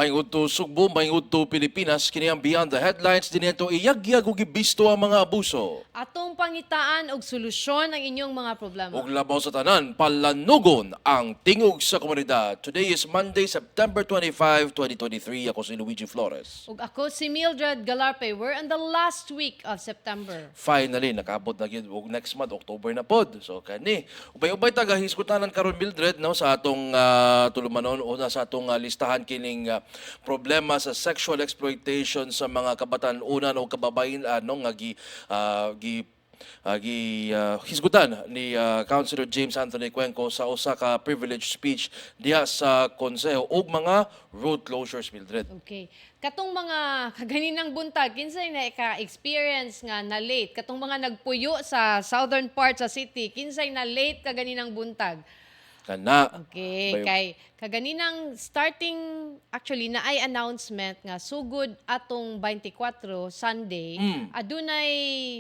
Maingod to Sugbo, maingod to Pilipinas, kini ang Beyond the Headlines, dinito iyagyag ug gibisto ang mga abuso. Atong pangitaan og solusyon ang inyong mga problema. Ug labaw sa tanan, palanugon ang tingog sa komunidad. Today is Monday, September 25, 2023. Ako si Luigi Flores. Ug ako si Mildred Galarpe. We're in the last week of September. Finally, nakaabot na gyud og next month, October na pod. So kani, ubay-ubay taga hisgutanan karon Mildred no sa atong tulumanon o sa atong listahan kining problema sa sexual exploitation sa mga kabataan-unan o kababayan nga hisgutan ni Councilor James Anthony Cuenco sa usa ka privileged speech diha sa konseho og mga road closures, Mildred. Okay. Katong mga kaganinang buntag, kinsay na ka-experience nga na late. Katong mga nagpuyo sa southern part sa city, kinsay na late kaganinang buntag. Kana. Okay, kay kaganinang starting actually na ay announcement nga sugod atong 24 Sunday, adunay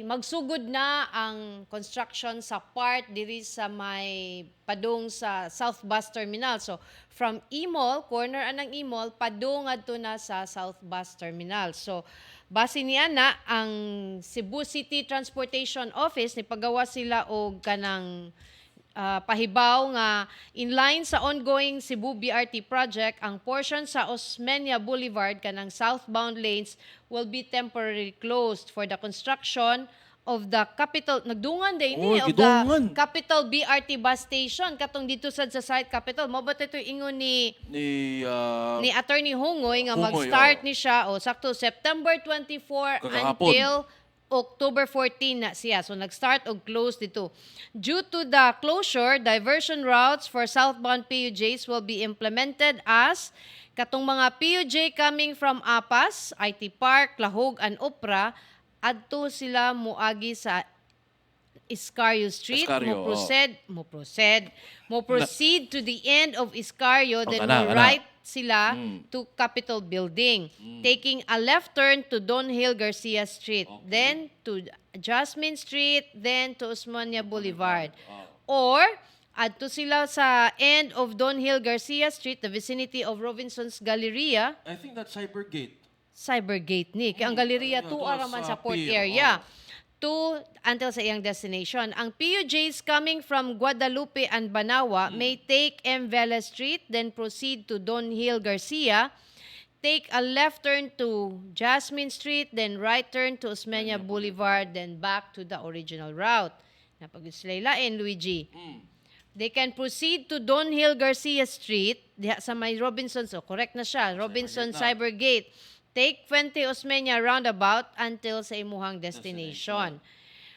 magsugod na ang construction sa part diri sa may padung sa South Bus Terminal. So from Imol, corner anang Imol, padung adto na sa South Bus Terminal. So base niya na ang Cebu City Transportation Office ni pagawa sila og kanang pahibaw nga in line sa ongoing Cebu BRT project, ang portion sa Osmeña Boulevard kanang southbound lanes will be temporarily closed for the construction of the capital nagdungan din ni of the capital BRT bus station katong dito sad sa site capital mo ba ito ingon ni Attorney Hongoy nga mag-start ni siya sakto September 24 until October 14 na siya. So, nag-start o close dito. Due to the closure, diversion routes for southbound PUJs will be implemented as katong mga PUJ coming from Apas, IT Park, Lahog, and Opera, adto sila muagi sa Iscario Street, mo proceed to the end of Iscario, then will right sila to Capitol Building, taking a left turn to Donhill Garcia Street, then to Jasmine Street, then to Osmeña Boulevard. Or adto sila sa end of Donhill Garcia Street, the vicinity of Robinson's Galleria. I think that's Cybergate ni. Kaya ang Galleria 2 araman sa port area. Until sa iyang destination. Ang PUJs coming from Guadalupe and Banawa may take M. Vela Street, then proceed to Donhill Garcia, take a left turn to Jasmine Street, then right turn to Osmeña Boulevard, then back to the original route. Napag-islailain, Luigi. They can proceed to Donhill Garcia Street, diha sa may Robinson, so correct na siya, Robinson Cybergate. Take 20 Osmeña roundabout until sa imuhang destination.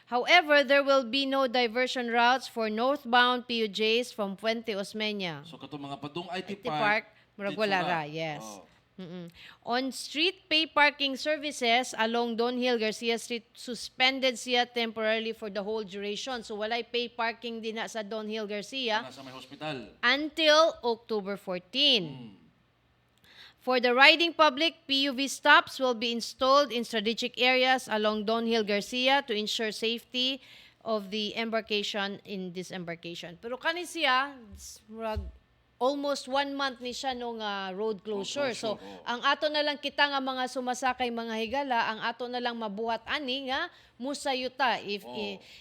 However, there will be no diversion routes for northbound PUJs from 20 Osmeña. So katong mga padung IT Park, Muragulara, yes. On street pay parking services along Donhill Garcia Street, suspended siya temporarily for the whole duration. So walay pay parking din na sa Donhill Garcia sa may hospital until October 14. For the riding public, PUV stops will be installed in strategic areas along Donhill Garcia to ensure safety of the embarkation in disembarkation. Pero kani siya, almost 1 month ni siya nung road closure. So, ang ato na lang kita nga mga sumasakay mga higala, ang ato na lang mabuhat ani nga musayuta.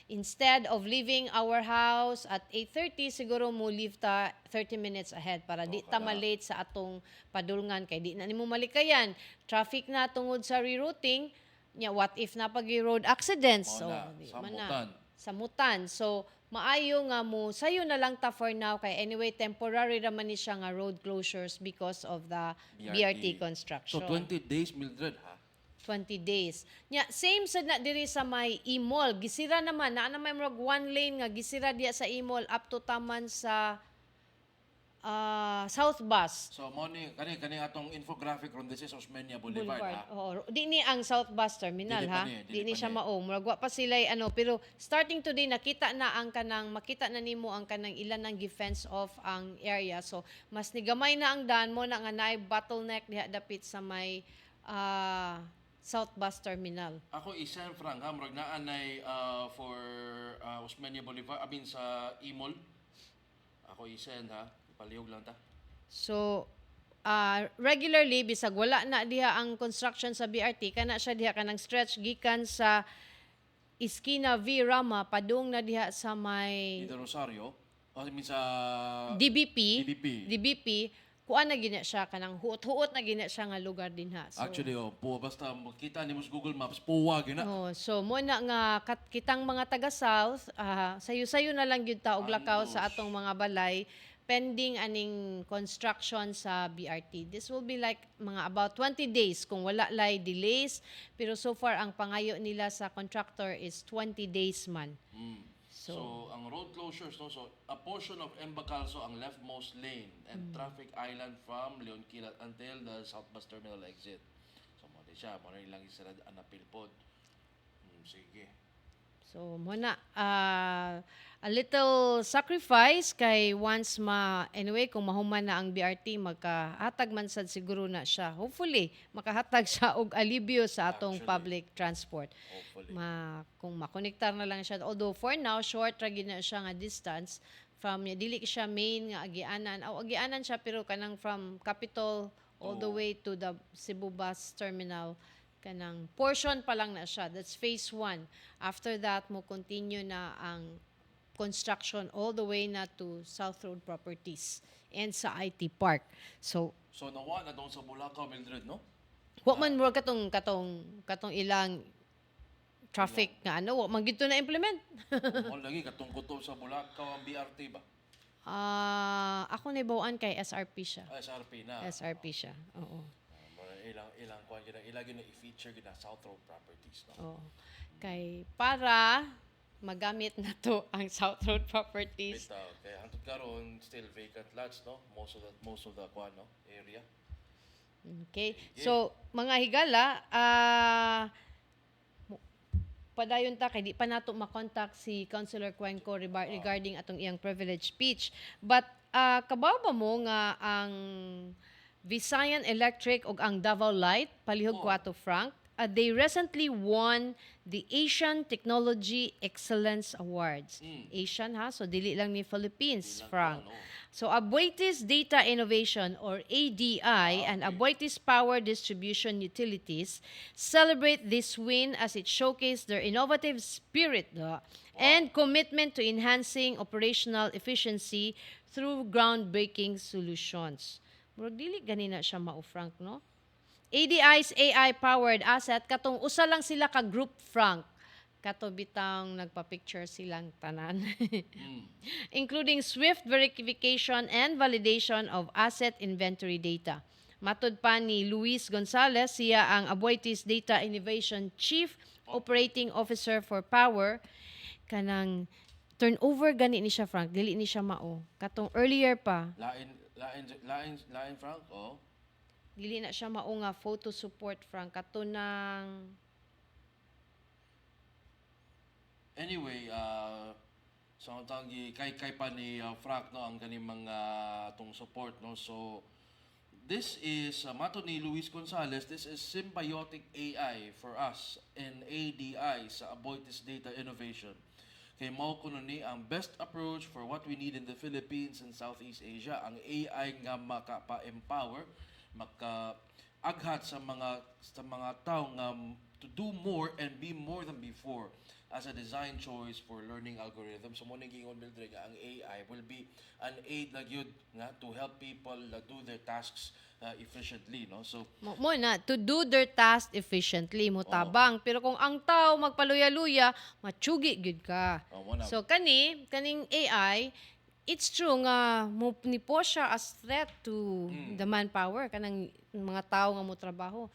Instead of leaving our house at 8:30, siguro mo leave ta 30 minutes ahead para di ta malate sa atong padulngan kay di na nimo malikayan. Traffic na tungod sa rerouting, what if na pag road accidents? So, samutan. So, maayo nga mo, sayo na lang ta for now kay anyway temporary raman ni siya nga road closures because of the BRT construction. So 20 days, Mildred, ha? 20 days. Same sad na diri sa may Imol. Gisira naman, na may murag 1 lane nga gisira diya sa Imol up to taman sa South Bus. So mo ni kani atong infographic ron this is Osmeña Boulevard. Di ni ang South Bus Terminal Di ni siya mao. Murag wa pa sila pero starting today makita na nimo ang kanang ilan ng defense of ang area. So mas nigamay na ang daan mo na nga naay bottleneck diha dapit sa may South Bus Terminal. Ako isang frank ha, murag naanay for Osmeña Boulevard, sa Imol. Ako isang ha. Palihog lang ta. So, regularly bisag wala na diha ang construction sa BRT kana siya diha kanang stretch gikan sa Iskina V Rama padung na diha sa may Ida Rosario, I mean sa DBP. DBP. DBP kuan na gina siya kanang huot-huot na gina siya nga lugar dinha. So, Actually, basta makita ni mo sa Google Maps, puwa gina. so mo na nga kitang mga taga South, sayo-sayo na lang gyud ta og lakaw sa atong mga balay pending aning construction sa BRT. This will be like mga about 20 days kung wala lay delays, pero so far ang pangayo nila sa contractor is 20 days man. So, ang road closures, no? So, a portion of Embacalso ang leftmost lane and traffic island from Leonquilat until the South Bus Terminal exit. So, mo di siya. Mo na ilang isa na anapilpod. Sige. So, muna, a little sacrifice kay once anyway, kung mahuman na ang BRT, magkahatag man sad siguro na siya. Hopefully, makahatag siya og alibyo sa atong public transport. Hopefully. Kung makonektar na lang siya. Although for now, short ra gid na siya nga distance from, dili siya main nga agianan. Agianan siya pero kanang from Capitol all the way to the Cebu bus terminal. Kanang portion pa lang na siya. That's phase 1. After that, mo continue na ang construction all the way na to South Road Properties and sa IT Park. So nawa na doon sa Bulacan, Mildred, no? wa man mo katong ilang traffic nga wa man gito na implement. O lagi, katong kuto sa Bulacan ang BRT ba? Ako nibawaan kay SRP siya. SRP na. SRP siya. Oo. Ilang kuan gina, ilagay na i-feature gina South Road Properties, no? Oo. Kay para magamit na to ang South Road Properties. Bitaw, kaya hangtod karon still vacant lots, no? Most of the kuan, no? Area. Okay. So, mga higala, padayon ta kay di pa nato makontak si Councilor Cuenco regarding atong iyang privilege speech. But kabaw ba mo nga ang Visayan Electric ug ang Davao Light palihog 4 franc, they recently won the Asian Technology Excellence Awards. Asian ha, so dili lang ni Philippines, Frank. So Aboitiz Data Innovation or ADI and Aboitiz Power Distribution Utilities celebrate this win as it showcased their innovative spirit and commitment to enhancing operational efficiency through groundbreaking solutions. Murag dili ganina siya mao, Frank, no? ADI's AI-powered asset, katong usa lang sila ka group, Frank. Kato bitang nagpa-picture silang tanan. Including swift verification and validation of asset inventory data. Matud pa ni Luis Gonzalez, siya ang Aboitiz Data Innovation Chief Operating Officer for Power. Kanang turnover gani ni siya, Frank. Dili ni siya mao. Katong earlier pa. Lain Frank, oh. Dili na siya mao nga photo support, Frank. Kato ng Anyway, so ang tangi kay pa ni Frank, no, ang ganing mga tong support, no. So this is mato ni Luis Gonzalez, this is symbiotic AI for us and ADI sa Aboitiz Data Innovation. Kay mao kuno ni ang best approach for what we need in the Philippines and Southeast Asia, ang AI nga makapa-empower, maka-aghat sa mga tao nga to do more and be more than before as a design choice for learning algorithms. So mo nang giingon, Mildred, nga ang AI will be an aid na gyud nga to help people do their tasks efficiently, no? So mo na to do their task efficiently mo tabang, pero kung ang tao magpaluya-luya matsugi gyud ka. So kaning AI, it's true nga nipo siya as threat to the manpower kanang mga tao nga mo trabaho.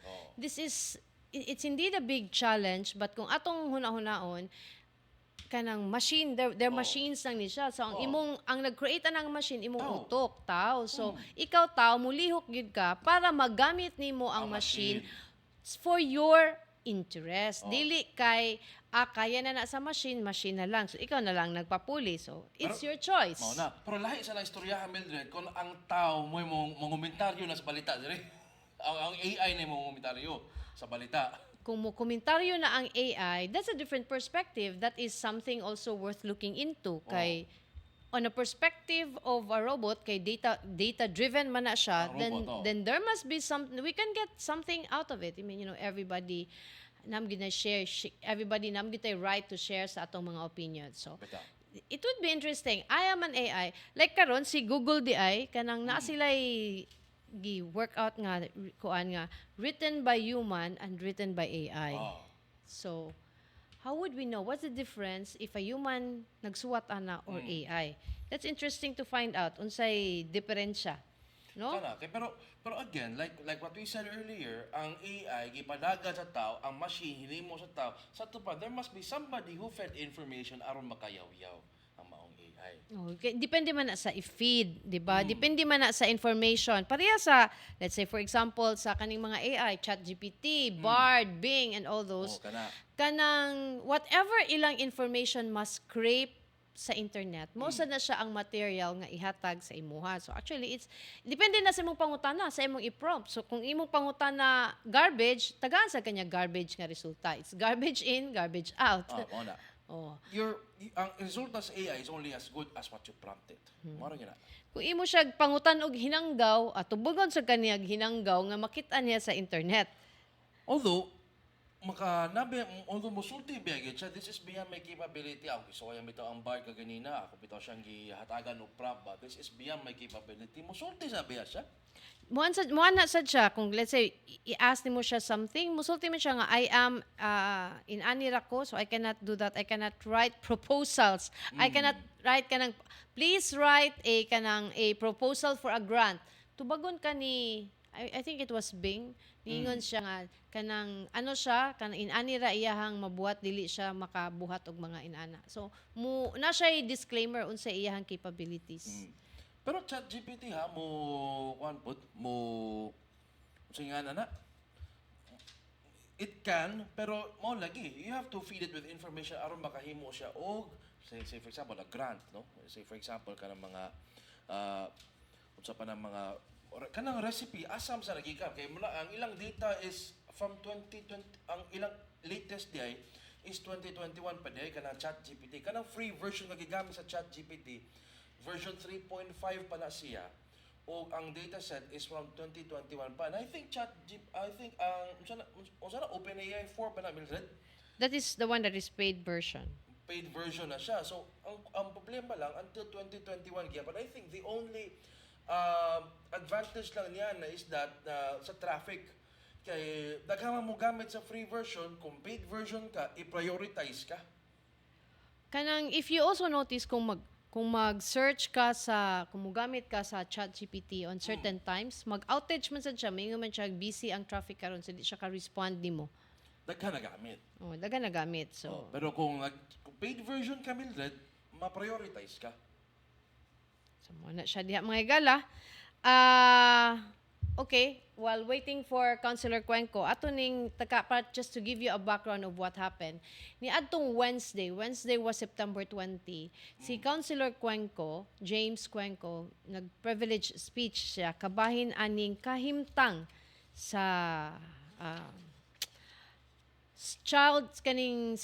It's indeed a big challenge, but kung atong huna-hunaon kanang machine, they're machines lang ni siya. So ang nag-create anang machine imong utok, tao. So ikaw tao mulihok gyud ka para magamit nimo ang machine for your interest. Dili kay kaya na sa machine na lang. So ikaw na lang nagpapuli. So it's your choice. mao na. Pero lahi sa lang istorya, Mildred, kung ang tao mo mangomentaryo na sa balita dire. ang AI na mangomentaryo sa balita. Kung mo komentaryo na ang AI, that's a different perspective. That is something also worth looking into. Kay on a perspective of a robot, kay data driven man na siya, Ang robot, then there must be some, we can get something out of it. I mean, everybody nam gina share, everybody nam gitay right to share sa atong mga opinions. So Bitaw. it would be interesting. I am an AI. Like karon si Google DI kanang naa sila'y gi-workout nga kuan nga written by human and written by AI. Oh. So how would we know what's the difference if a human nagsuwat ana or AI? That's interesting to find out unsay diferensya. No? Kana, pero again, like what we said earlier, ang AI gipadagan sa tao, ang machine hinimo sa tao. Sa tupad, there must be somebody who fed information aron makayaw-yaw ang maong AI. Okay. Depende man na sa i-feed, di ba? Depende man na sa information. Pareha sa, let's say for example, sa kaning mga AI, ChatGPT, Bard, Bing, and all those, kanang whatever ilang information must scrape sa internet, most na siya ang material nga ihatag sa imuha. So actually, it's depende na sa imong pangutana, sa imong i-prompt. So kung imong pangutana garbage, tagaan sa kanya garbage nga resulta. It's garbage in, garbage out. Oh, na. Oh. Ang resulta sa AI is only as good as what you prompted. Maro gyud na. Kung imo siya pangutan og hinanggaw, at tubugon sa kaniyag hinanggaw nga makita niya sa internet. Although although musulti biyagid siya, this is beyond my capability. Ako isuwayan bitaw ang bar kaganina, ako bitaw siyang gihatagan og prop, but this is beyond my capability. Musulti sabi siya. Muan na sad siya kung let's say i-ask nimo siya something, musulti man siya nga I am in anira ko, so I cannot do that. I cannot write proposals. I cannot write kanang please write a proposal for a grant. Tubagon ka ni I think it was Bing. Ningon siya nga kanang ano siya kanang inanira iyahang mabuhat dili siya makabuhat og mga inana. So na siya disclaimer unsa iyahang capabilities. Pero ChatGPT ha mo singa na it can, pero mo lagi you have to feed it with information aron makahimo siya og say for example a grant, no? Say for example kanang mga unsa pa nang mga kanang recipe asam sa nagika kay mula ang ilang data is from 2020, ang ilang latest di is 2021 pa di kanang ChatGPT, kanang free version nga gigamit sa ChatGPT version 3.5 pa na siya o ang dataset is from 2021 pa. And I think unsa na OpenAI 4 pa na Mildred? That is the one that is paid version. Paid version na siya. So ang problema lang until 2021 gyud, but I think the only advantage lang niya na is that sa traffic kay daghan mo gamit sa free version, kung paid version ka i-prioritize ka. Kanang if you also notice kung mag-search ka kung mogamit ka sa ChatGPT on certain times, mag-outage man sad siya, mingon man siya busy ang traffic karon so di siya ka-respond nimo. Daghan na gamit. Oh, daghan na gamit. So Pero kung paid version ka Mildred, ma-prioritize ka. So, muna siya diha mga higala. Okay, while waiting for Councilor Cuenco, ato ning just to give you a background of what happened. Ni adtong Wednesday was September 20, si Councilor Cuenco, James Cuenco, nag-privilege speech siya kabahin aning kahimtang sa kaning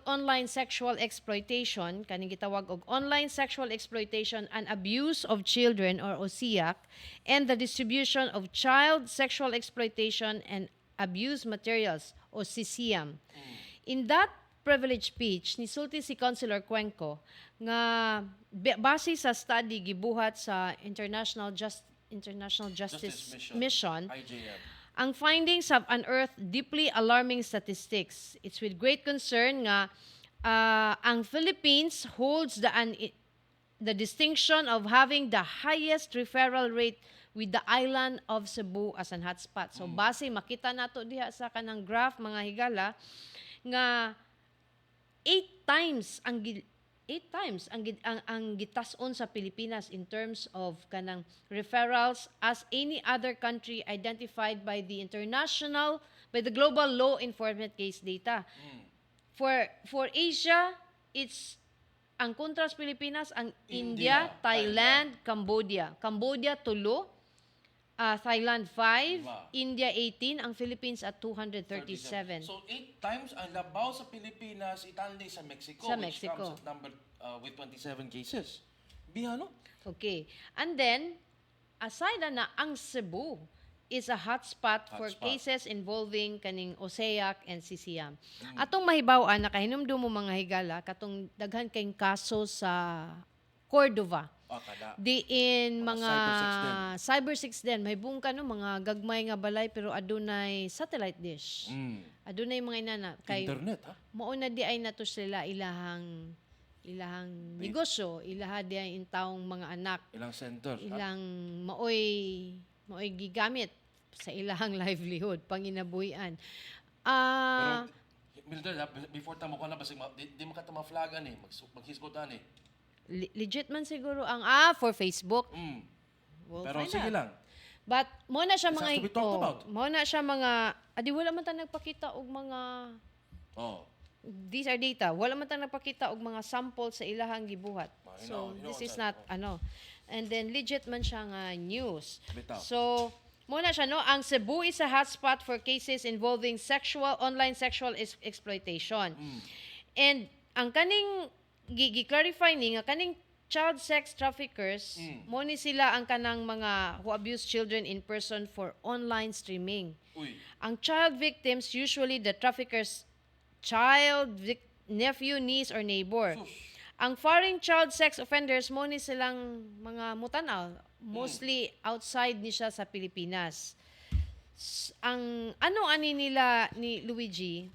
online sexual exploitation, kaning gitawag og online sexual exploitation and abuse of children or OSIAC, and the distribution of child sexual exploitation and abuse materials o CSIAM. In that privilege speech, nisulti si Councilor Cuenco nga base sa study gibuhat sa International Justice Mission, IJM. ang findings have unearthed deeply alarming statistics. It's with great concern nga ang Philippines holds the distinction of having the highest referral rate with the island of Cebu as an hotspot. So base makita nato diha sa kanang graph mga higala nga 8 times ang gitason sa Pilipinas in terms of kanang referrals as any other country identified by the global law enforcement case data. For Asia, it's ang kontras Pilipinas ang India, Thailand, Cambodia. Cambodia 3, Thailand 5, India 18, ang Philippines at 237. So 8 times ang labaw sa Pilipinas, itali sa Mexico, Sa which Mexico. comes at number with 27 cases. Bihano? Okay. And then, aside na ang Cebu is a hotspot for Hotspot. cases involving kaning Oseac and Sisiam. Atong mahibaw-an, nakahinumdum mo mga higala, katong daghan kayong kaso sa Cordova. Kada. Diin Mga mga cyber 6 din. May buong ka no, mga gagmay nga balay pero adunay satellite dish. Adunay mga inana. Kay Internet, ha? mauna di ay nato sila ilahang negosyo, ilaha di ay intawong mga anak, Ilang center, ha? ilang maoy gigamit sa ilahang livelihood, panginabuhian. Pero, Mildred, ha, before tamo ko na, basig, di mo ka flagan eh. Maghisgutan eh. Legit man siguro ang for Facebook. We'll Pero find sige out. lang. But mo na siya This mga has to be talked about. mo na siya mga adi wala man ta nagpakita og mga these are data. Wala man ta nagpakita og mga sample sa ilahang gibuhat. So this is not And then legit man siya nga news. Bitaw. So mo na siya no, ang Cebu is a hotspot for cases involving online sexual exploitation. And ang kaning gi-clarify ni nga kaning child sex traffickers mo ni sila ang kanang mga who abuse children in person for online streaming. Ang child victims usually the traffickers nephew, niece or neighbor. Ang foreign child sex offenders mo ni silang mga mutanaw, mostly outside ni siya sa Pilipinas. Ang ano ani nila ni Luigi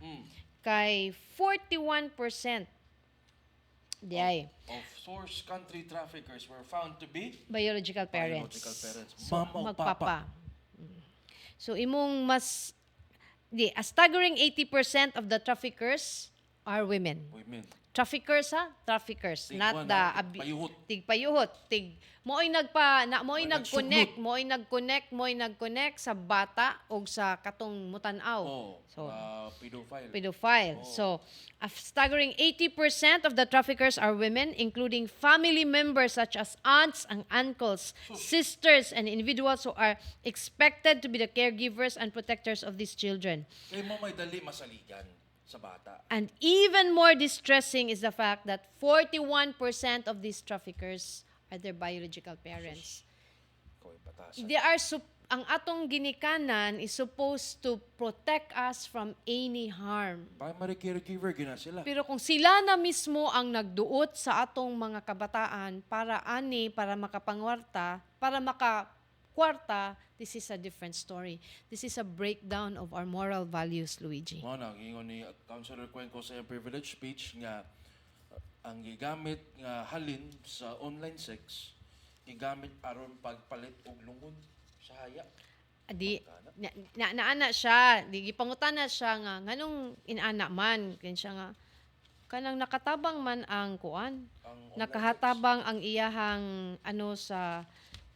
kay 41% Diay. Of source country traffickers were found to be Biological parents. biological parents. So, Mama o magpapa. papa. So, imong a staggering 80% of the traffickers are women. Women. Traffickers ha? Traffickers. Not the Tigpayuhot. tigpayuhot. Mo'y nag-connect sa bata o sa katong mutanaw. So, pedophile. So, a staggering 80% of the traffickers are women, including family members such as aunts and uncles, sisters, and individuals who are expected to be the caregivers and protectors of these children. Kaya mo may dali masaligan sa bata. And even more distressing is the fact that 41% of these traffickers are their biological parents. They are ang atong ginikanan is supposed to protect us from any harm. Bakit mari-caregiver gina sila? Pero kung sila na mismo ang nagduot sa atong mga kabataan para makapangwarta, para makakwarta, this is a different story. This is a breakdown of our moral values, Luigi. Mo na gingon ni Councilor Cuenco sa iyang privilege speech nga ang gigamit nga halin sa online sex gigamit aron pagpalit og lungod sa haya. Adi naana siya, di gipangutana siya nga nganong inana man ken siya nga kanang nakatabang man ang kuan, nakahatabang ang iyahang sa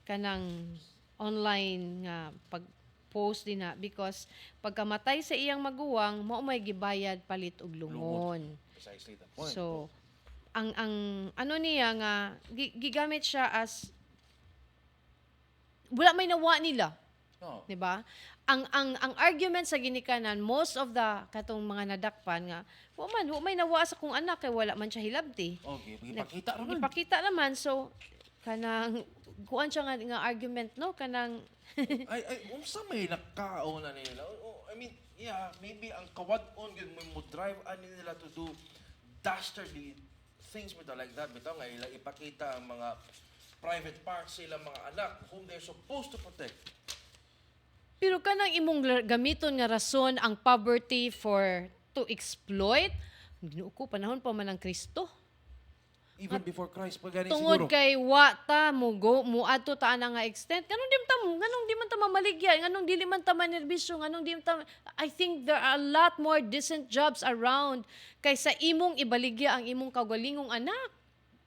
kanang online nga pag-post din na because pagkamatay sa iyang maguwang mao may gibayad palit og lungon. Precisely the point. So ang niya nga gigamit siya as wala may nawa nila. Di ba? Ang argument sa ginikanan, most of the katong mga nadakpan nga, wa may nawa sa kung anak kay wala man siya hilabti. Okay, ipakita naman. Ipakita naman so kanang kuan siya nga argument no kanang ay unsa may nakao na nila. I mean, yeah, maybe ang kawad-on gyud mo drive ani nila to do dastardly things with like that bitaw nga ila ipakita ang mga private parts sila mga anak whom they're supposed to protect. Pero kanang imong gamiton nga rason ang poverty to exploit, Ginoo ko panahon pa man ang Kristo. Even before Christ pa gani Tungod siguro. kay ta muadto ta ana nga extent. Ganong di man ta mamaligya, ganong dili man ta manerbisyo, ganong di man ta I think there are a lot more decent jobs around kaysa imong ibaligya ang imong kaugalingong anak.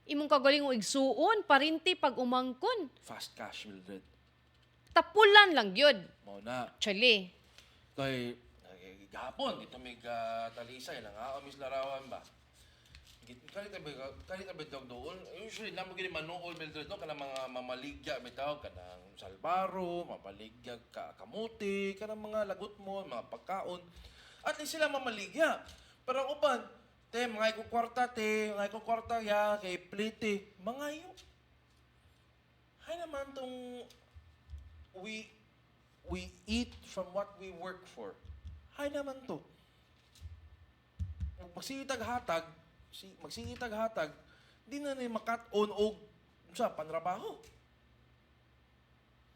Imong kaugalingong igsuon, parinti pag umangkon. Fast cash, Mildred. Tapulan lang gyud. Mao na. Actually. Kay gahapon dito may talisay lang amis larawan ba. Kali tabi dog doon. Usually namo gini manuol Mildred no kana mga mamaligya bitaw kanang salbaro, mamaligya kamuti, kanang mga lagot mo, mga pagkaon. At least sila mamaligya. Pero ang uban, mga ikong kwarta ya, kay plite, mga yung. Hay naman tong we we eat from what we work for. Hay naman to. Magsingitag hatag, magsingitag hatag, di na ni makat-on og sa panrabaho.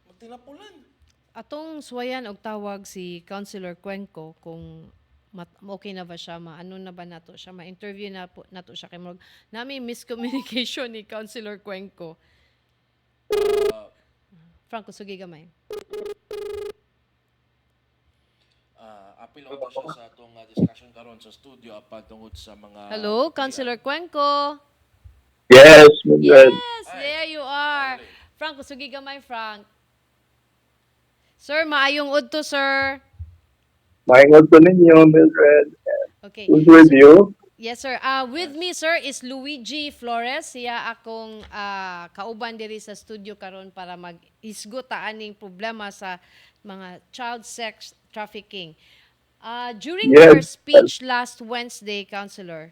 Magtinapulan. Atong suwayan og tawag si Councilor Cuenco kung okay na ba siya, ano na ba nato siya, ma-interview na po nato siya kay Morg. Nami miscommunication ni Councilor Cuenco. Franco, sugi gamay. Apil ako siya sa atong discussion karon sa studio apan tungod sa mga Hello, Councilor Cuenco. Yes, Mildred. Yes, there you are. Franco, sugi gamay, Frank. Sir, maayong udto, sir. Maingod ko ninyo, Mildred. Okay. Who's with you? Yes, sir. With me, sir, is Luigi Flores. Siya akong kauban diri sa studio karon para mag-isguta aning problema sa mga child sex trafficking. During Yes. your speech last Wednesday, Councilor,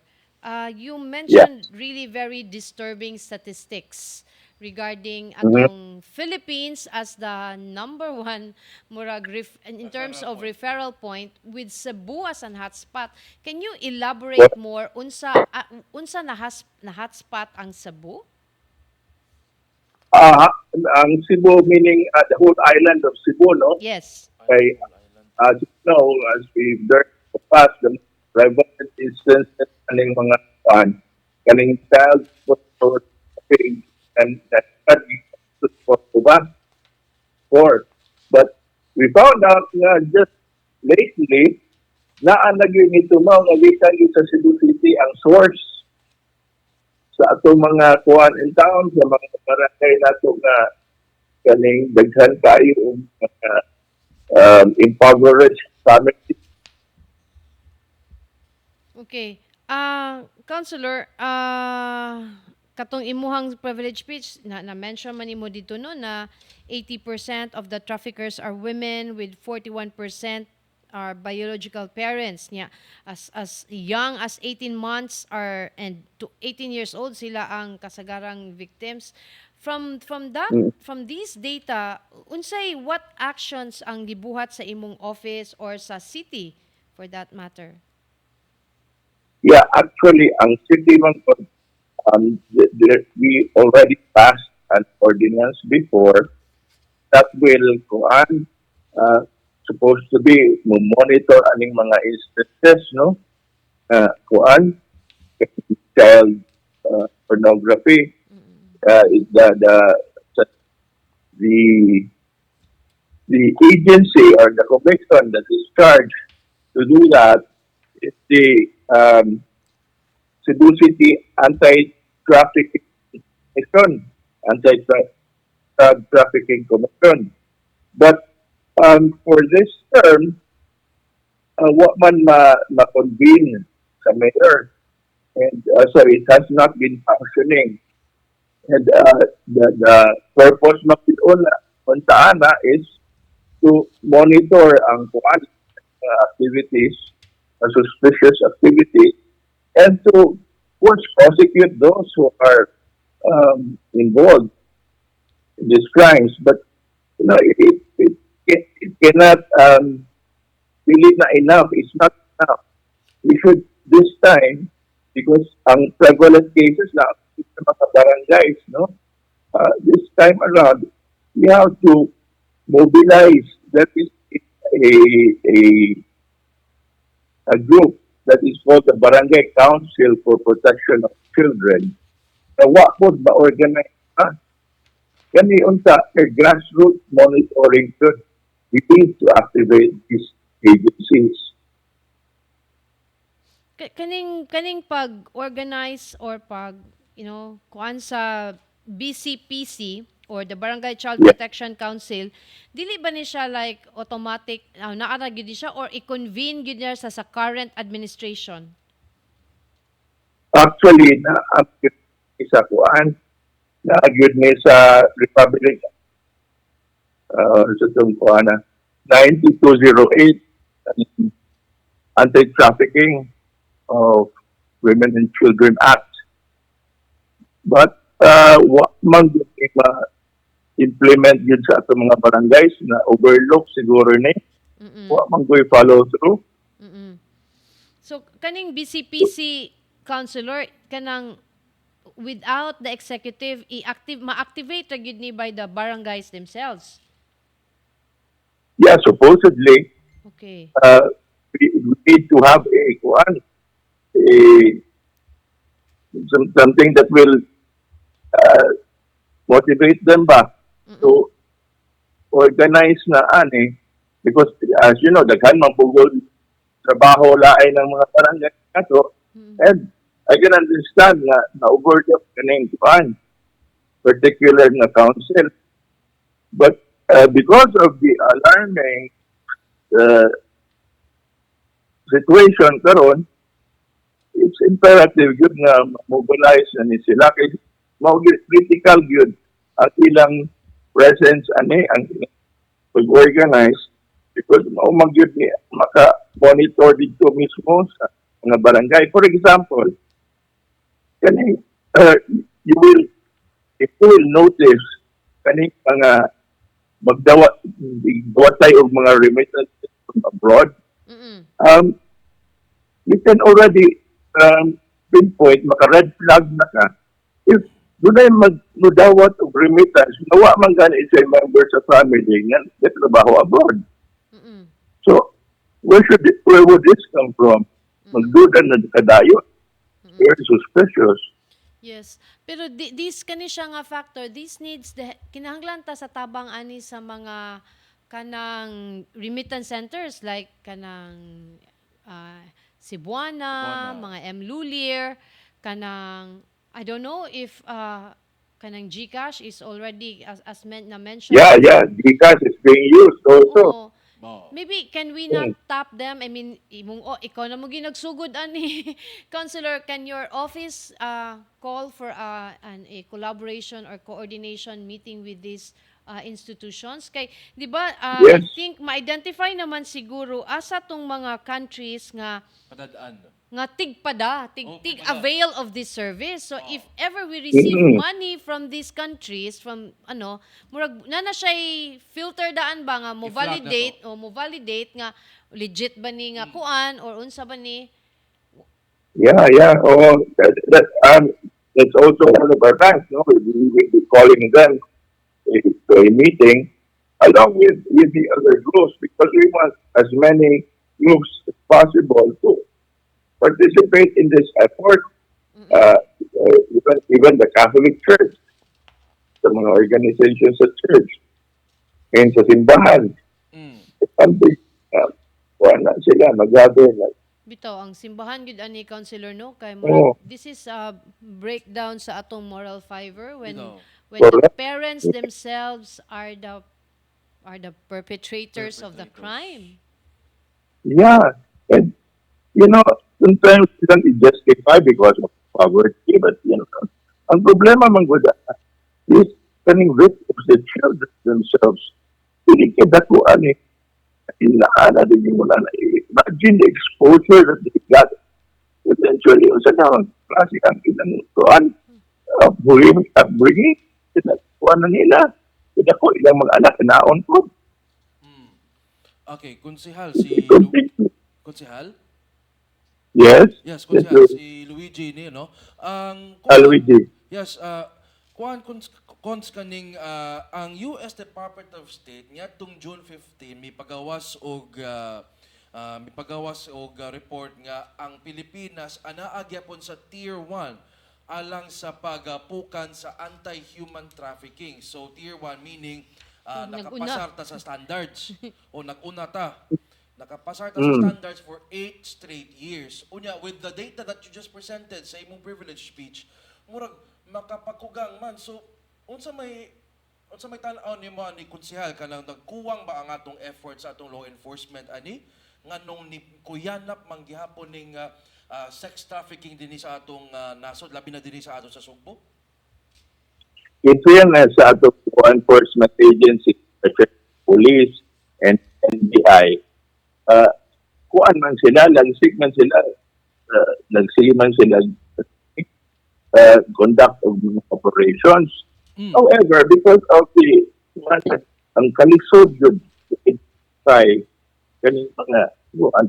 you mentioned really very disturbing statistics regarding atong Philippines as the number one murag in terms of referral point with Cebu as an hotspot. Can you elaborate more unsa na hotspot ang Cebu? Ang Cebu meaning the whole island of Cebu, no? Yes. Kay, as you know, as we've learned in the past, the prevalent instances kaning mga kaning child trafficking and that for. But we found out nga just lately na ang nagyon ito mga gikan sa Cebu City ang source sa atong mga kuan in town sa mga barangay nato nga kaning daghan kayo mga impoverished families. Okay. Councilor, katong imuhang privilege speech na-mention man nimo dito no na 80% of the traffickers are women with 41% are biological parents niya as young as 18 months are and to 18 years old sila ang kasagarang victims from these data unsay what actions ang gibuhat sa imong office or sa city for that matter? Yeah, actually, ang city man po, we already passed an ordinance before that will supposed to be monitor aning mga instances, no? Child pornography. The agency or the commission that is charged to do that is the Cebu City Anti-Trafficking Commission, Anti-Trafficking Commission. But for this term, what man ma-convene sa mayor, and so it has not been functioning. And the purpose ng Ana is to monitor ang activities, suspicious activities, and to prosecute those who are involved in these crimes. But you know, it cannot really not enough. It's not enough. We should this time, because ang prevalent cases na sa mga barangays, no? This time around, we have to mobilize. That is a group that is called the Barangay Council for Protection of Children. What would ma-organize? Kani unsa a grassroots monitoring should we need to activate these agencies. Kaning pag-organize or kuan sa BCPC or the Barangay Child Protection Council, dili ba ni siya like automatic naara gyud siya or i-convene gyud niya sa current administration? Actually, isa kuan na gyud ni sa Republic sa itong kuan 9208 Anti-Trafficking of Women and Children Act. But what man implement yun sa ato mga barangays na overlook siguro ni. Wa man ko'y follow through. So kaning BCPC councilor kanang without the executive ma-activate ra gyud ni by the barangays themselves. Yeah, supposedly, Okay. we need to have a something that will motivate them ba to organize na because as you know, daghan man pugol trabaho laay ng mga barangay kaso, and I can understand na overlook kaning kuan particular na council, but because of the alarming situation karon, it's imperative yun nga mobilize na ni sila kay critical yun ang ilang presence ang ilang pag-organize because maumag yun ni maka-monitor dito mismo sa mga barangay. For example, you will notice kaning mga magdawat tayo og mga remittances from abroad. You can already pinpoint, maka-red flag na ka. If dunay magdawat og remittance, nawa man gani sa member sa family nga trabaho abroad. So, where would this come from? Magduda na kadayo. Very suspicious. Yes. Pero this kani siya nga factor, this needs kinahanglan ta sa tabang ani sa mga kanang remittance centers like kanang Cebuana, mga Lulier, kanang I don't know if kanang GCash is already as mentioned. Yeah, GCash is being used also. Maybe can we not tap them? I mean, ikaw na mo ginagsugod ani Councilor, can your office call for a collaboration or coordination meeting with these institutions? Kay di ba I Yes. think ma-identify naman siguro asa tong mga countries nga Padadaan. tig pada. avail of this service. So if ever we receive money from these countries, from murag na siya filter daan ba nga mo I-flag validate nga legit ba ni nga kuan or unsa ba ni. Yeah. Oh, that's also one of our banks. No, we will be calling them to a meeting along with the other groups because we want as many groups as possible to participate in this effort. Even the Catholic Church, sa mga organizations sa church, and sa simbahan. Wala sila mag-gather. Bitaw ang simbahan gud ani Councilor no kay Oo. this is a breakdown sa atong moral fiber when Bitaw. when the Correct. parents themselves are the perpetrators of the crime. Yeah. And, sometimes you don't justify because of poverty, but, ang problema man gud is kaning victims, the children themselves. Hindi ka dakuan inaana din yung wala na. Imagine the exposure that they got. Eventually, sa naman, klase ang inantuan, upbringing, sinakuan na nila. Kaya ko, ilang mga anak, naon ko. Okay, konsehal Konsehal? Yes? Yes, konsehal si Luigi ni no. Luigi. Yes, kuan cons kaning ang US Department of State niya tung June 15 may pagawas og report nga ang Pilipinas anaa gyapon sa Tier 1 alang sa pagapukan sa anti-human trafficking. So Tier 1 meaning nakapasar ta sa standards o nag-una ta. Nakapasar ta sa standards for 8 straight years. Unya, with the data that you just presented sa imong privilege speech, murag makapakugang man. So, unsa may tan-aw nimo ni konsehal kanang nagkuwang ba ang atong effort sa atong law enforcement ani nganong ni kuyanap manggihapon ning sex trafficking dinhi sa atong nasod labi na dinhi sa ato sa Sugbo? Ito yan sa atong law enforcement agency, such as police and NBI. Kuan man sila, lagsig man sila, nagsiman sila conduct of operations. However, because of the ang kalisod yun by kaning mga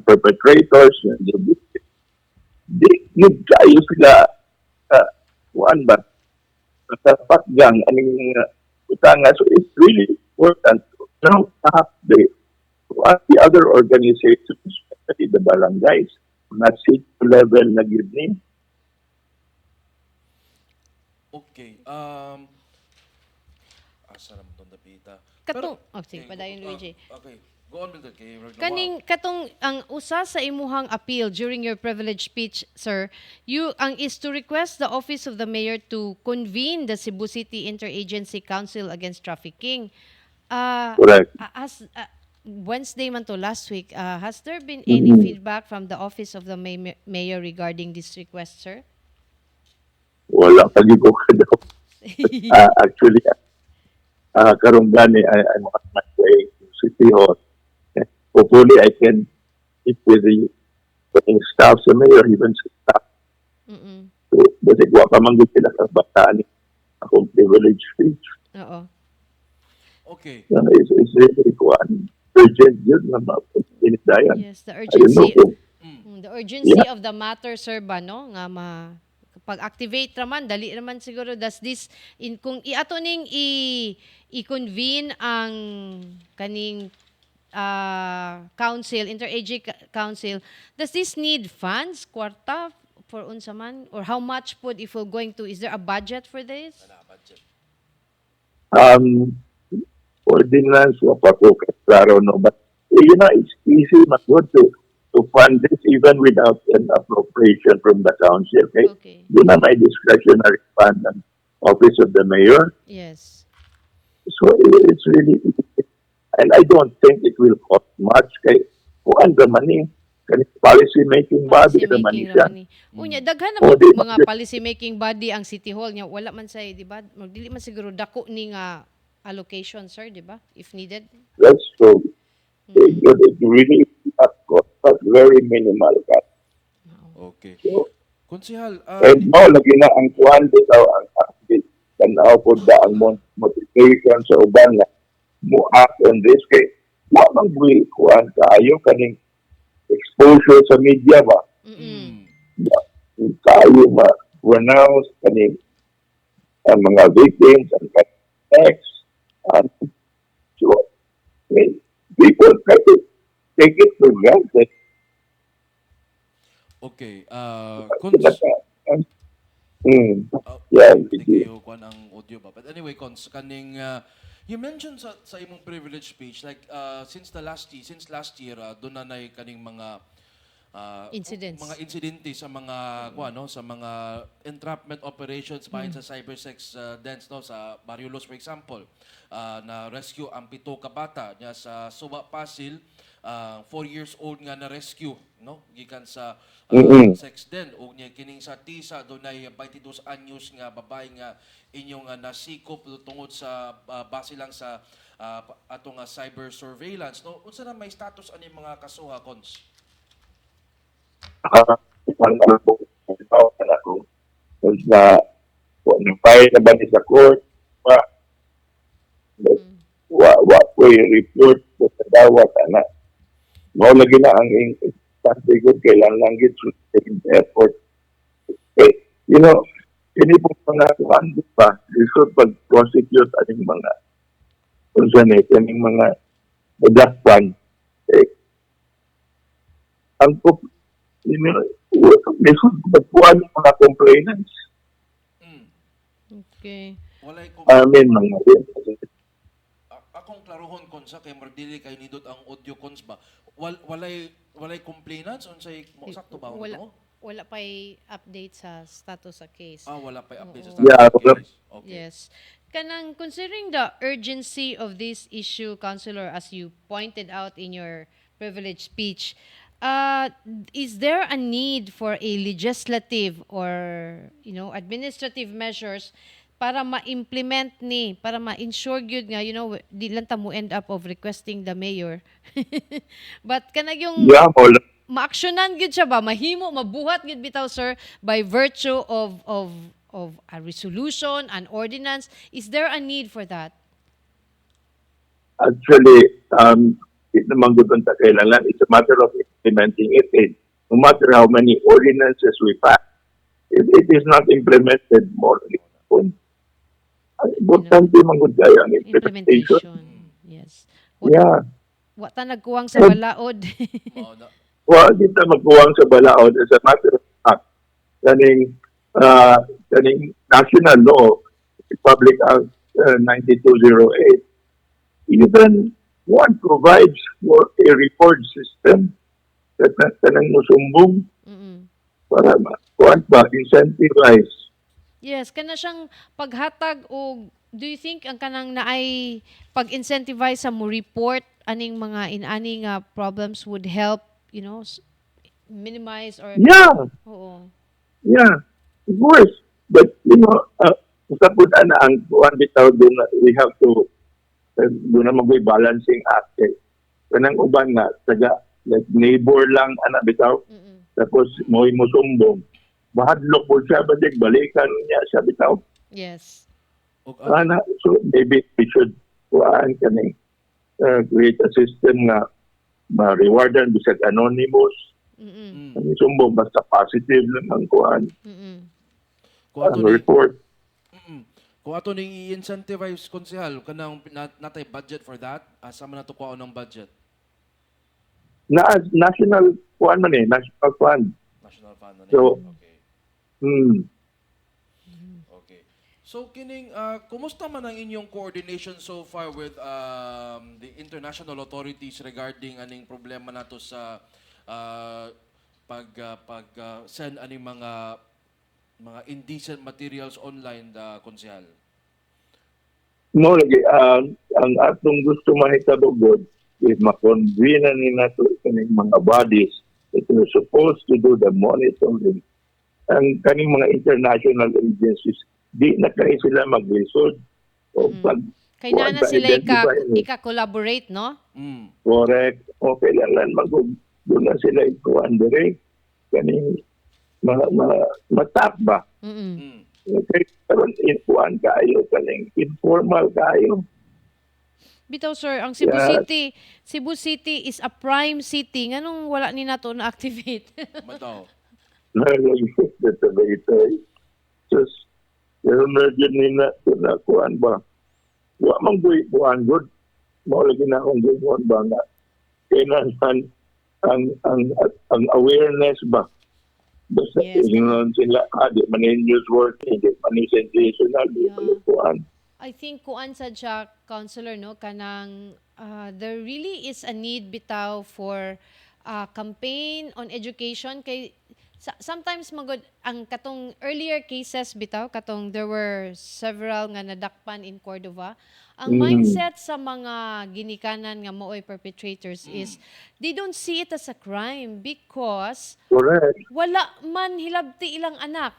perpetrators, di yun kayo sila kuan ba kapatgang aning utanga. So it's really important to now have the other organizations, especially the barangays, na city level na yun ni. Okay. Asa naman itong dapita? Katong, sige, padayon, Luigi. Okay. Go on, Mildred. Kay Katong ang usa sa imuhang appeal during your privilege speech, sir, ang is to request the office of the mayor to convene the Cebu City Interagency Council Against Trafficking. Correct. Wednesday man to last week, has there been any feedback from the office of the mayor regarding this request, sir? Wala pagi ko daw. Actually, karong gani I'm on my way to City Hall. Hopefully, I can meet with the staff sa mayor, even sa staff. So, kasi kuha pa man sila sa bataan akong privilege speech. Oo. Okay. It's really kuhaan. Urgent yun na mapagpinitayan. Yes, the I don't know urgency. kung The urgency of the matter, sir, ba, no? Nga pag-activate naman, dali naman siguro. Does this, kung iato ning i-convene ang kaning council, interagency council, does this need funds, kwarta, for unsa man? Or how much pud if we're going to, is there a budget for this? ordinance wa pa ko klaro no, but it's easy magod to fund this even without an appropriation from the council. Okay. Yun na may discretionary fund ng office of the mayor. Yes. So it's really, and I don't think it will cost much kay kuan the money policy making body the money siya. Unya daghan Oh, naman mga policy making body ang City Hall nya, wala man say, di ba? Magdili man siguro dako ni nga allocation, sir, di ba? If needed. That's true. It really not cost, but very minimal cost. Okay. So, Konsehal, and now lagi na ang kuan bitaw ang active tanaw po da ang motivation sa uban na mo act on this kay wa man buhi kuan kaayo kaning exposure sa media ba. Kayo ma-pronounce kaning ang mga victims and ex and so people try to take it for granted. okay. Yeah, Hindi kayo kuan ang audio ba? But anyway, Cons, kaning you mentioned sa imong privilege speech like since last year doon na kaning mga Incidents. mga insidente sa mga kuano sa mga entrapment operations bahin sa cybersex dance no sa Barrio Los for example na rescue ang 7 ka bata nya sa Suba Pasil 4 years old nga na rescue no gikan sa sex den ug nya kining sa Tisa dunay 22 anyos nga babae nga inyong nasikop tungod sa base lang sa atong cyber surveillance no unsa na may status ani mga kasuha Cons? Na file na ba ni sa court wa ko report sa dawat ana mo lagi na ang instance good kailan lang gid effort ini po mga kuan pa lisod pag prosecute aning mga kaning mga dakpan ang lisod pag kuan mga complainants. Okay. Walay ko Mga akong klarohon Cons kay mardili kay nidot ang audio Cons ba walay complainants unsay sakto ba Wala pa'y update sa status sa case. Wala pa update sa Yeah, status. Okay. Yes. Kanang considering the urgency of this issue, Councilor, as you pointed out in your privilege speech, is there a need for a legislative or administrative measures para ma-implement para ma-ensure gyud nga di lang ta mo end up of requesting the mayor. But kanang yung ma-actionan gyud siya ba mahimo mabuhat gyud bitaw sir by virtue of of a resolution, an ordinance? Is there a need for that? Actually, it naman gudon ta kailangan. It's a matter of implementing it. No matter how many ordinances we pass, if it is not implemented morally, importante man gud kayo ang implementation. Implementation. Yes. What, Yeah. what ta nagkuwang sa balaod? Mao na. Well, di ta magkuwang sa balaod as a matter of fact. Kaning, kaning national law, Republic Act 9208, even one provides for a reward system that kanang musumbong Mm-mm. para kuan ba incentivize. Yes, kana siyang paghatag o do you think ang kanang naay pag-incentivize sa mo report aning mga inani nga problems would help, minimize or Yeah, oo. yeah, of course. But sa puta na ang kuan bitaw doon we have to doon na mag balancing act. Kanang uban nga taga like neighbor lang ana bitaw. Mm-mm. Tapos mo'y musumbong. Mahadlok po siya, badig balikan niya siya bitaw. Yes. Og So maybe we should kuhaan kani create a system na ma-rewardan bisag anonymous. Mm-mm. Ang sumbong basta positive lang ang kuhaan. Mm-mm. Kung ato Ang ni report. kung ato ning i-incentivize konsehal kanang natay budget for that, asa man nato kuha ng budget? National kuhaan man national fund. National fund na So, okay. Hmm. Okay. So kining kumusta man ang inyong coordination so far with the international authorities regarding aning problema nato sa pag send aning mga indecent materials online da konsehal? Mo lagi ang atong gusto mahitabo is ma-convene ni nato kaning mga bodies that are supposed to do the monitoring. Ang kaning mga international agencies, di na kayo sila mag-resort. O pag Kay na sila identify ni ika-collaborate, no? correct, o kailangan doon na sila ikuan dire. Kaning matap ba? Mm-mm. Okay, karon ikuan kayo, kaning informal kayo. Bitaw sir, ang Cebu Yeah. Cebu City is a prime city. Nganong wala ni nato na-activate? Mataw. Nalagay na ito. Just, pero na dyan na kuan ba? Wa mang kuan good. Maulagi na akong kuan ba nga. Kailangan ang awareness ba? Basta Yes, sila, di man yung newsworthy, di man yung sensational, di man yung kuan. I think kuan sad siya, Councilor, no, kanang there really is a need bitaw for campaign on education kay sometimes magod ang katong earlier cases bitaw katong there were several nga nadakpan in Cordova. Ang mindset sa mga ginikanan nga mooy perpetrators is they don't see it as a crime because Correct. wala man hilabti ilang anak.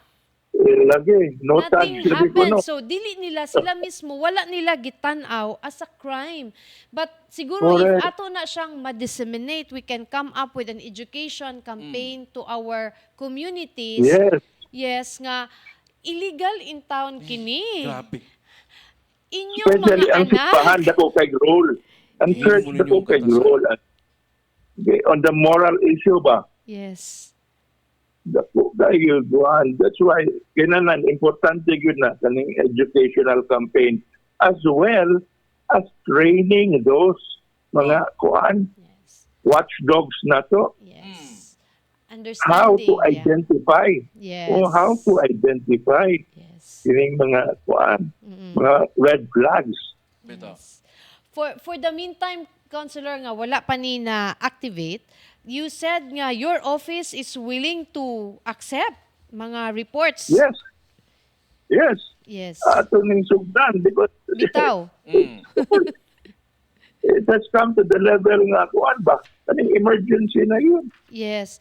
Lagi, no Nothing touch. happened. So, dili nila, sila mismo, wala nila gitanaw as a crime. But siguro if Correct. ato na siyang ma-disseminate, we can come up with an education campaign to our communities. Yes. Yes, nga, illegal in town kini. Grabe. Inyong Especially mga ang simbahan, anak. dako kay role. Ang Hindi church, mo dako ninyong kay katasan. role. Okay, on the moral issue ba? Yes. Dako kayo duan. That's why kailangan importante yun na kaning educational campaign as well as training those mga kuan Yes. watchdogs na to Yes. how Understanding. to identify Yeah. o Yes. how to identify Yes. kining mga kuan mga red flags. Bitaw. Yes. For the meantime, Councilor, nga wala pa ni na activate, you said nga your office is willing to accept mga reports. Yes. Yes. Yes. Ato ning sugdan because Bitaw. it has come to the level nga kuan ba kaning emergency na yun. Yes.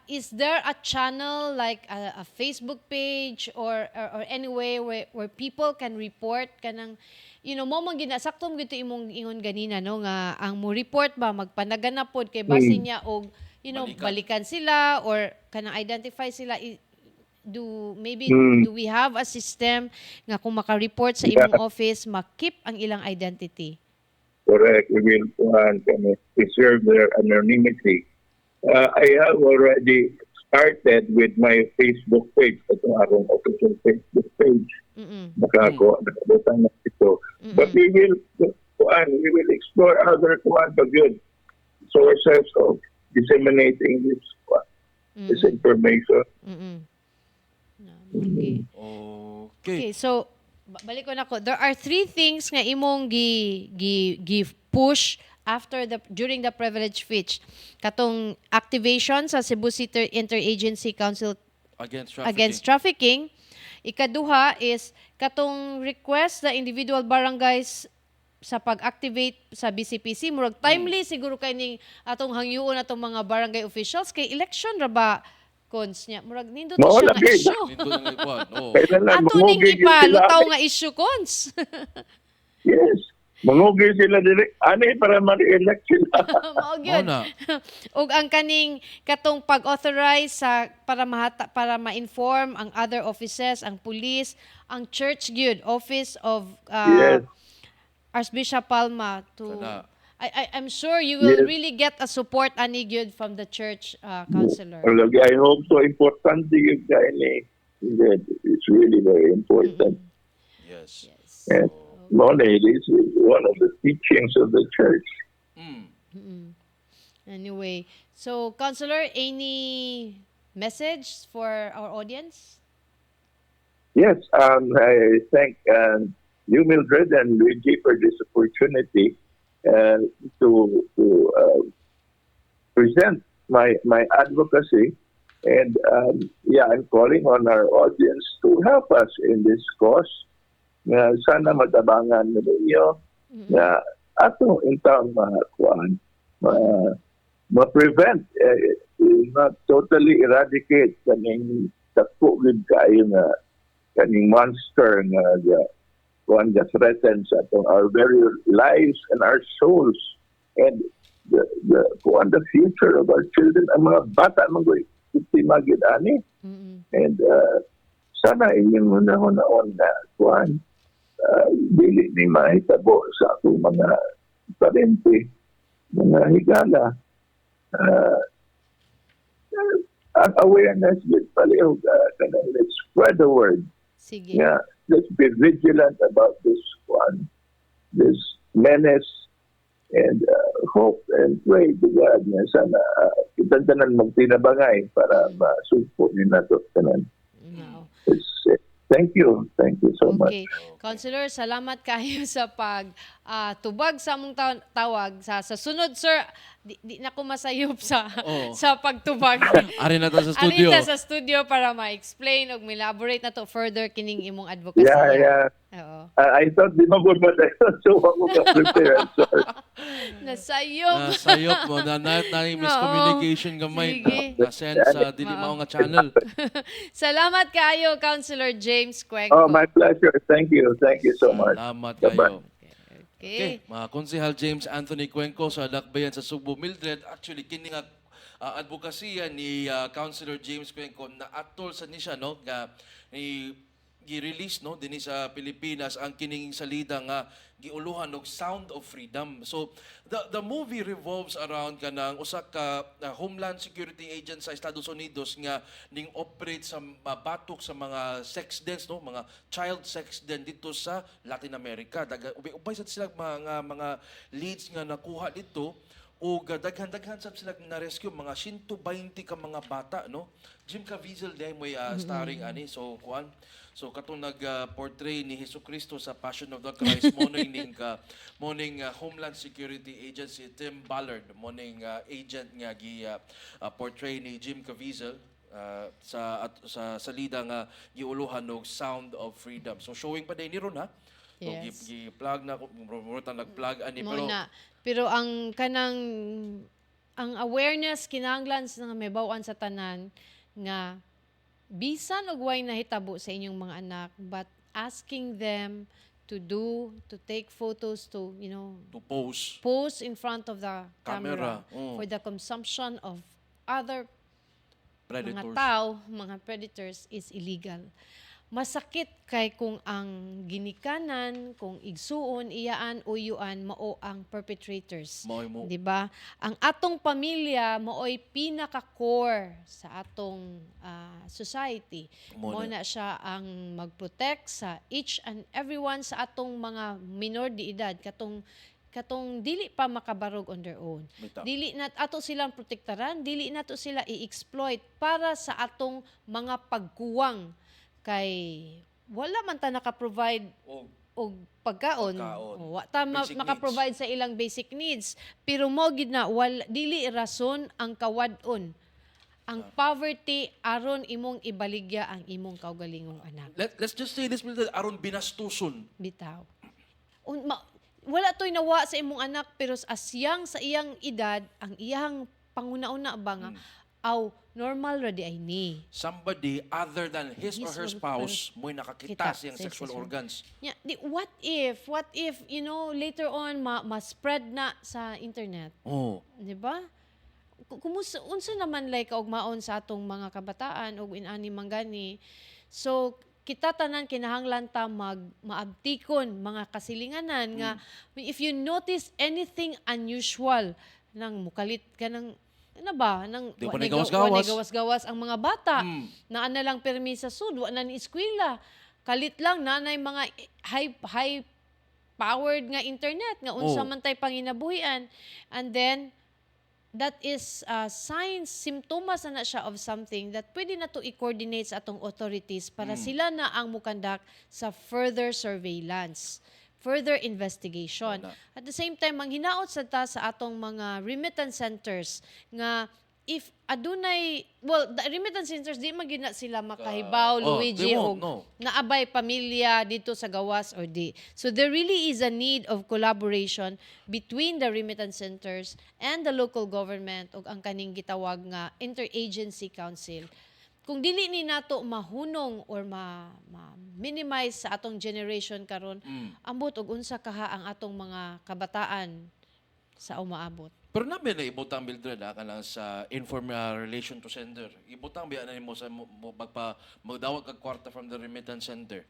Is there a channel like a Facebook page or any way where people can report kanang mo man ginasaktom gito imong ingon ganina no nga ang mo report ba magpanaganap pod kay base niya og balikan sila or kanang identify sila do we have a system nga kung maka-report sa imong office, makip ang ilang identity? Correct. We will preserve their anonymity. I have already started with my Facebook page, itong akong official Facebook page. Nakabutan na ito. But we will explore other good sources of disseminating this information. Okay. Okay, so balik ko na ko. There are 3 things nga imong push during the privilege speech. Katong activation sa Cebu City Interagency Council against trafficking. Ikaduha is katong request sa individual barangays sa pag-activate sa BCPC. Murag timely siguro kay ning atong hangyoon atong mga barangay officials kay election ra ba cons niya. Murag nindot siya nga issue. Ato ning ipalutaw nga issue cons. Yes. Mangugi sila direct. Para ma-re-elect sila. Mao gyud. Ug ang kaning katong pag-authorize sa para ma-inform ang other offices, ang police, ang church gyud, Office of Archbishop Palma to I'm sure you will really get a support ani gyud from the church, Councilor. I hope so. Importante yung gani. It's really very important. Yes. And this is one of the teachings of the church. Anyway, so Councilor, any message for our audience? Yes, I thank you, Mildred, and Luigi for this opportunity to present my advocacy. And I'm calling on our audience to help us in this cause. Sana matabangan ninyo na atong intang ma-prevent, not totally eradicate kaning dako gid kaayo nga kaning monster nga that threatens our very lives and our souls and the future of our children. Ang mga bata man ko iktima gid ani. And sana inyong hunahon na dili ni mahitabo sa akong mga parente, mga higala. Ang awareness with palihog, let's spread the word. Sige. Yeah, let's be vigilant about this menace, and hope and pray to God na sana kita tanan magtinabangay para masugpo ni nato tanan. No. Thank you so much. Okay. Councilor, salamat kayo sa tubag sa among tawag. Sa sunod, sir, di na ko masayop sa pagtubag. Ari na ta sa studio. Ari na sa studio para ma-explain o elaborate na to further kining imong advocacy. Yeah. Oo. I thought di magod ba tayo, so ako ka-prepare. Nasayop. Nasayop mo. Na miscommunication gamay. Na-send sa dili mao nga channel. Salamat kayo, Councilor James Cuenco. Oh, my pleasure. Thank you so much. Salamat kayo. Okay. Mga Konsehal James Anthony Cuenco sa Dakbayan sa Sugbo. Mildred, actually, kini nga advokasya ni Councilor James Cuenco na atol sa ni siya, no? Gi-release no dinhi sa Pilipinas ang kining salida nga giuluhan og Sound of Freedom. So the movie revolves around kanang usa ka Homeland Security agent sa Estados Unidos nga ning operate sa batok sa mga sex dens, no, mga child sex den dito sa Latin America. Ubay sad sila mga leads nga nakuha dito o daghan-daghan sab sila na rescue mga 120 ka mga bata, no. Jim Caviezel day mo starring ani, so kuan. So katong nag-portray ni Jesucristo sa Passion of the Christ morning Homeland Security Agent si Tim Ballard, morning agent nga portray ni Jim Caviezel sa salida nga giuluhan og Sound of Freedom. So showing pa day ni ron ha. So Yes. gi-plug na ko nag-plug ani pero ang awareness kinahanglan sa may bawaan sa tanan nga bisan og way nahitabo sa inyong mga anak, but asking them to take photos, to post in front of the camera. Mm. For the consumption of other mga Predators. tao, mga predators is illegal. Masakit kay kung ang ginikanan, kung igsuon, iyaan, uyuan, mao ang perpetrators. Mao'y mo. 'Di ba? Ang atong pamilya mao'y pinaka-core sa atong society. Mo Mo na. na siya ang mag-protect sa each and everyone sa atong mga minor de edad katong dili pa makabarog on their own. Bitaw. Dili na ato silang protektaran, dili nato sila i-exploit para sa atong mga pagkuwang kay wala man ta naka-provide O, og pagkaon. Pagkaon. O, wa ta Basic maka-provide sa ilang basic needs. Pero mo gid na dili rason ang kawadon. Ang poverty aron imong ibaligya ang imong kaugalingong anak. let's just say this, Mildred, aron binastuson. Bitaw. Wala to'y nawa sa imong anak pero as young sa iyang edad, ang iyang panguna-una ba nga, aw, normal ra di ay ni. Somebody other than his or her spouse mo'y nakakita Kita siyang sa sexual sexual. organs. Yeah, what if, later on, ma-spread na sa internet? Oh. Di ba? Kumusta, unsa naman like kaugmaon sa atong mga kabataan o inani manggani. So, kita tanan kinahanglan ta maabtikon mga kasilinganan nga if you notice anything unusual nang mukalit ka ng ano ba nang Di pa wa nagawas-gawas. gawas-gawas ang mga bata naa na lang permi sa sud wa na ni eskwela kalit lang nanay mga high powered nga internet nga unsa Oh. man tay panginabuhian and then that is signs, simptomas na siya of something that pwede na to i-coordinate sa atong authorities para sila na ang mukandak sa further surveillance, further investigation. Wala. At the same time, ang hinaot sa ta sa atong mga remittance centers nga if adunay, the remittance centers, di magina sila makahibaw, Luigi, they o won't, no. naabay pamilya dito sa gawas or di. So there really is a need of collaboration between the remittance centers and the local government o ang kaning gitawag nga interagency council. Kung dili ni nato mahunong or ma-minimize sa atong generation karon, ambot og unsa kaha ang atong mga kabataan sa umaabot. Pero namin na ibutang, Mildred, kanang sa informal relation to sender. Ibutang biya na mo sa magdawag kag kwarta from the remittance center.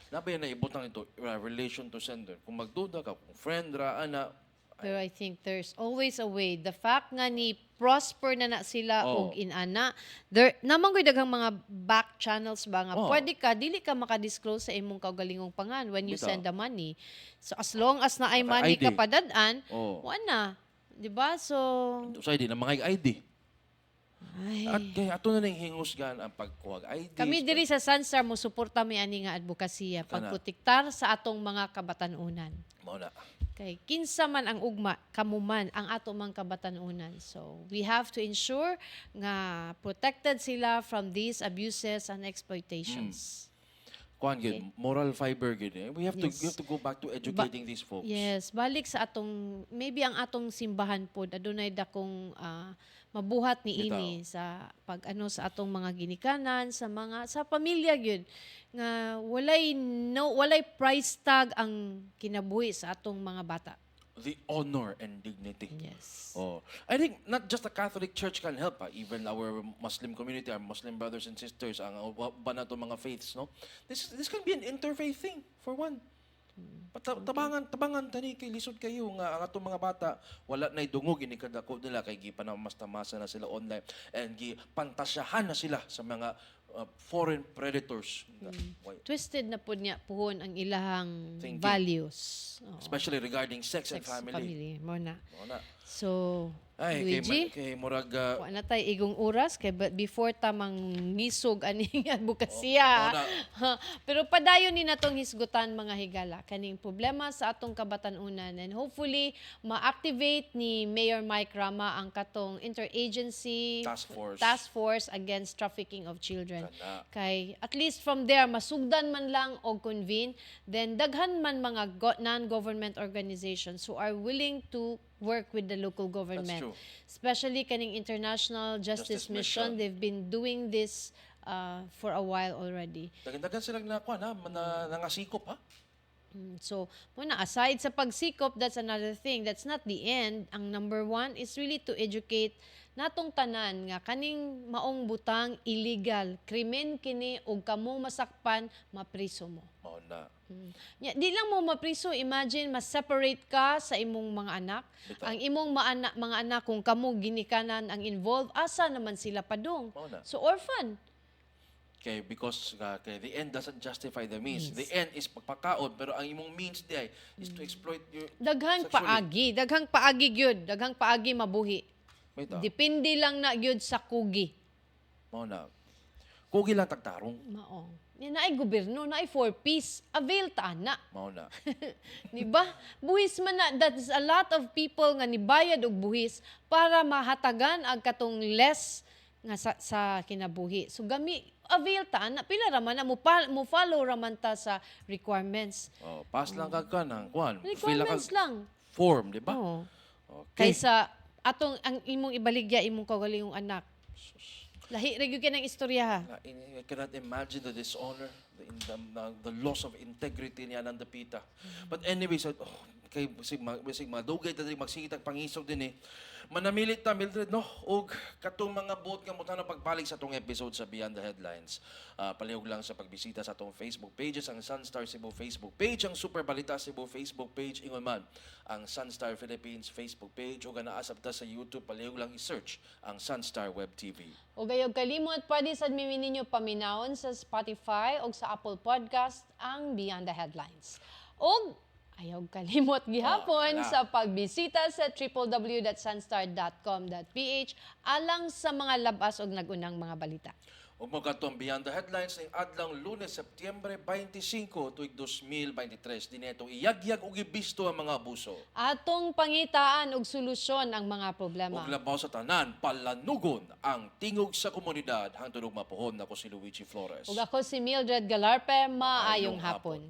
Nabi na ibutang ito relation to sender. Kung magduda ka, kung friend ra ana, Pero I think there's always a way. The fact nga ni prosper na sila Oo. og inana, there namang gyud daghang mga back channels ba nga Oo. pwede ka dili ka maka-disclose sa imong kaugalingong pangan when you Bitaw. send the money. So as long as na ay Naka money ID. ka padad-an, Oo. wa na. 'Di ba? So sa ID na mga ID. ay, At kaya ato na ning hingusgan ang pagkuha ID. kami diri sa Sansar mo suporta mi ani nga advokasya Kana. pagprotektar sa atong mga kabatanunan. Mao na. Kay kinsa man ang ugma, kamuman ang ato mang kabatanunan. So we have to ensure nga protected sila from these abuses and exploitations. Kuan gid, moral fiber gid. We have Yes. to go back to educating these folks. Yes, balik sa atong maybe ang atong simbahan pod adunay dakong mabuhat ni ini sa pag-ano sa atong mga ginikanan sa pamilya gyud nga walay price tag ang kinabuhi sa atong mga bata. The honor and dignity. Yes. Oh, I think not just the Catholic Church can help, even our Muslim community, our Muslim brothers and sisters, ang uban nato mga faiths, no. This can be an interfaith thing for one. Tabangan tani kay lisod kayo nga ang atong mga bata wala nay dungog ini kadako nila kay gipanamasta-masa na sila online and gipantasyahan na sila sa mga foreign predators. Why? Twisted na pud niya puhon ang ilahang Thinking. values. Oo. Especially regarding sex and family. Mo na. Mao na. So, Ay, Luigi, kay murag wa na tay igong oras kay before tamang nisog aning advokasya. Oo na. Ha, pero padayon ni natong hisgutan mga higala kaning problema sa atong kabatanunan and hopefully ma-activate ni Mayor Mike Rama ang katong interagency Task force. against trafficking of children. Kana. Kay at least from there masugdan man lang og convene then daghan man mga non-government organizations who are willing to work with the local government. true. Especially kaning International Justice Justice Mission. Mission. They've been doing this for a while already. Dagan-dagan silang nakuha na nangasikop ha. So, muna, aside sa pagsikop, that's another thing. That's not the end. Ang number one is really to educate natong tanan nga kaning maong butang illegal, krimen kini ug kamo masakpan, mapriso mo. Mao na. Di lang mo mapriso, imagine ma-separate ka sa imong mga anak. Bitaw. Ang imong mga anak kung kamo ginikanan ang involved, asa naman sila padung? Mao na. So orphan. Okay, because the end doesn't justify the means. The end is pagpakaon, pero ang imong means di ay is to exploit your Daghang sexually. paagi gyud, daghang paagi mabuhi. Bitaw. Depende lang na gyud sa kugi. Mao na. Kugi lang tagtarong. Maong. Yan naay gobyerno, naay for peace. Avail ta na. Mao na. Di ba? Buhis man na, that's a lot of people nga nibayad og buhis para mahatagan ang katong less nga sa kinabuhi. So avail ta na, pila raman na mo follow raman ta sa requirements. Oh, pass lang kag kanang kuan. Fill Requirements kag lang. form, di ba? Oo. Okay. Kaysa atong ang imong ibaligya imong kaugalingong anak. Lahi ra gyud kanang istorya ha. I cannot imagine the dishonor, the loss of integrity niya ng dapita. But anyway, so, kay bisig madugay ta diri magsingitag pangisog din Manamilit ta Mildred no og katong mga buot nga mutan na pagbalik sa atong episode sa Beyond the Headlines. Palihog lang sa pagbisita sa atong Facebook pages, ang Sunstar Cebu Facebook page, ang Super Balita Cebu Facebook page, ingon man ang Sunstar Philippines Facebook page ug naasab ta sa YouTube, palihog lang i-search ang Sunstar Web TV. O gayog kalimot, pwede sa admin ninyo paminawon sa Spotify o sa Apple Podcast ang Beyond the Headlines. O ayaw kalimot gihapon wala. sa pagbisita sa www.sunstar.com.ph alang sa mga labas o nagunang mga balita. Ug mo katong Beyond the Headlines ng adlang Lunes, Setyembre 25 tuig 2023 dinetong iyagyag ug ibisto ang mga abuso. Atong pangitaan og solusyon ang mga problema. Ug labaw sa tanan, palanugon ang tingog sa komunidad hangtod ug mapuhon. Ako si Luigi Flores. Ug ako si Mildred Galarpe, maayong hapon.